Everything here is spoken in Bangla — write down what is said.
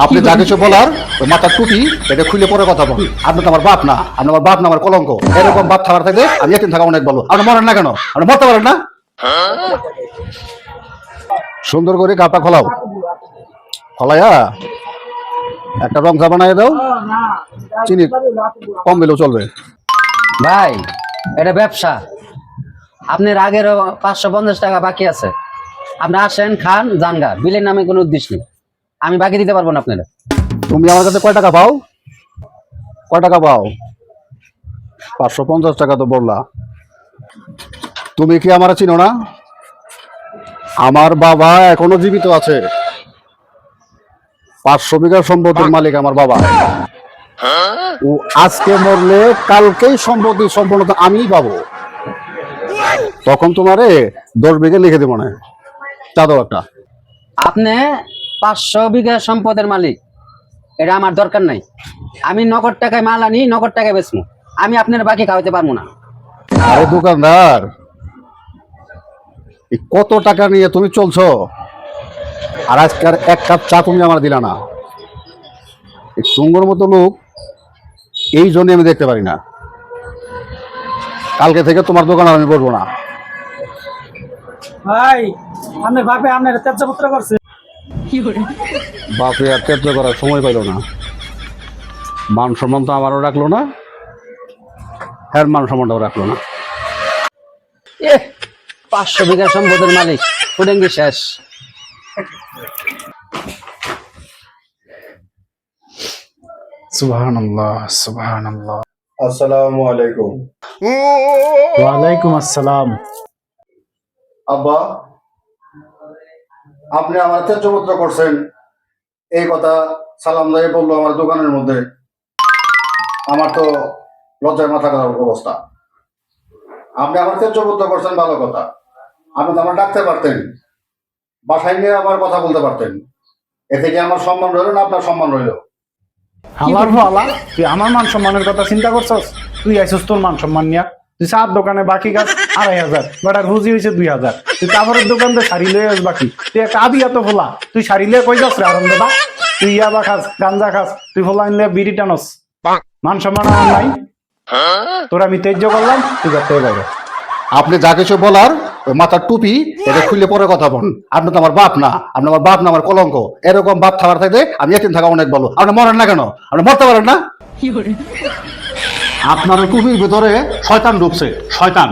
আপনি যা কিছু বলার ওই মাথার টুপি এটা খুলে পরে কথা বল। আপনি তো আমার বাপ না, আপনি আমার বাপ না, আমার কলঙ্ক। এরকম বাপ থাকার থাকতে আমি একদিন থাকা অনেক ভালো। আপনি মরেন না কেন? আপনি মরতে পারেন না? সুন্দর করে গাটা খোলাও, খোলাইয়া একটা রং চা বানাই দাও, চিনি কম দিলেও চলবে। ভাই এটা ব্যবসা, আপনার আগের 550 টাকা বাকি আছে। আপনি আসেন, খান, জানগা, বিলের নামে কোনো উদ্দেশ্য নেই। আমি বাকি দিতে পারবো না আপনারা। তুমি আমার কাছে কয় টাকা পাও? কয় টাকা পাও? 550 টাকা তো বললা। তুমি কি আমার চিনো না? আমার বাবা এখনো জীবিত আছে। 500 বিঘা সম্পত্তির মালিক আমার বাবা। ও আজকে মরলে কালকেই সম্পত্তি সম্পূর্ণতা আমিই পাবো। তখন তোমারে 10 বিঘা লিখে দেবো না, তা দাও একটা। আপনি 500 বিঘা সম্পদের মালিক, এটা আমার দরকার নাই। আমি নগদ টাকায় মাল আনি, নগদ টাকায় বেচবো। আমি আপনার বাকি খাওয়াতে পারবো না। আরে দোকানদার, এই কত টাকা নিয়ে তুমি চলছো? আর আজকের এক কাপ চা তুমি আমার দিলা না। এই সুঙ্গর মতো লোক এই জন্য আমি দেখতে পারি না। কালকে থেকে তোমার দোকান আর আমি বলবো না। ভাই আপনার বাপে আপনার তেজপুত্র করছে। বাপরে আর ত্যায্য করার সময় পাইল না। মান সম্মান তো আমারও রাখলো না, হ্যাঁ মান সম্মানটাও রাখলো না। 500 বিঘা সম্পদের মালিক ফুডেঙ্গি শেষ। সুবহানাল্লাহ সুবহানাল্লাহ। আসসালামু আলাইকুম। ওয়ালাইকুম আসসালাম। আব্বা, আপনি আমার ত্যায্যপুত্র করছেন এই কথা সালাম দাই বললো আমার দোকানের মধ্যে। আমার তো লজ্জায় মাথা খারাপ অবস্থা। আপনি আমার ত্যায্যপুত্র করছেন ভালো কথা, আপনি তো আমার ডাকতে পারতেন, বাসায় নিয়ে আমার কথা বলতে পারতেন। এতে কি আমার সম্মান রইল না আপনার সম্মান রইল? আমার ভালা, তুই আমার মান সম্মানের কথা চিন্তা করছস? তুই আইসস তোর মান সম্মান নিয়া। তুই চার দোকানে বাকি গাছ 2500, বেটার রুজি হয়েছে 2000। তুই কাপড়ের দোকান দিয়ে শাড়ি লয়ে আস বাকি। তুই এক আদি এত ফোলা, তুই শাড়ি লিয়ে কই যাস রে আনন্দ দা? তুই ইয়াবা খাস, গাঞ্জা খাস, তুই ফোলা আনলে বিড়ি টানস। মান সম্মান আমার নাই। তোর আমি তেজ্য করলাম, তুই করতে পারবে। আপনি যা কিছু বলার ওই মাথার টুপি এটা খুলে পরে কথা বল। আপনি তো আমার বাপ না, আপনি আমার বাপ না, আমার কলঙ্ক। এরকম বাপ থাকার থাকতে আমি একদিন থাকা অনেক ভালো। আপনি মরেন না কেন? আপনি মরতে পারেন না? আপনার টুপির ভিতরে শয়তান ঢুকছে, শয়তান।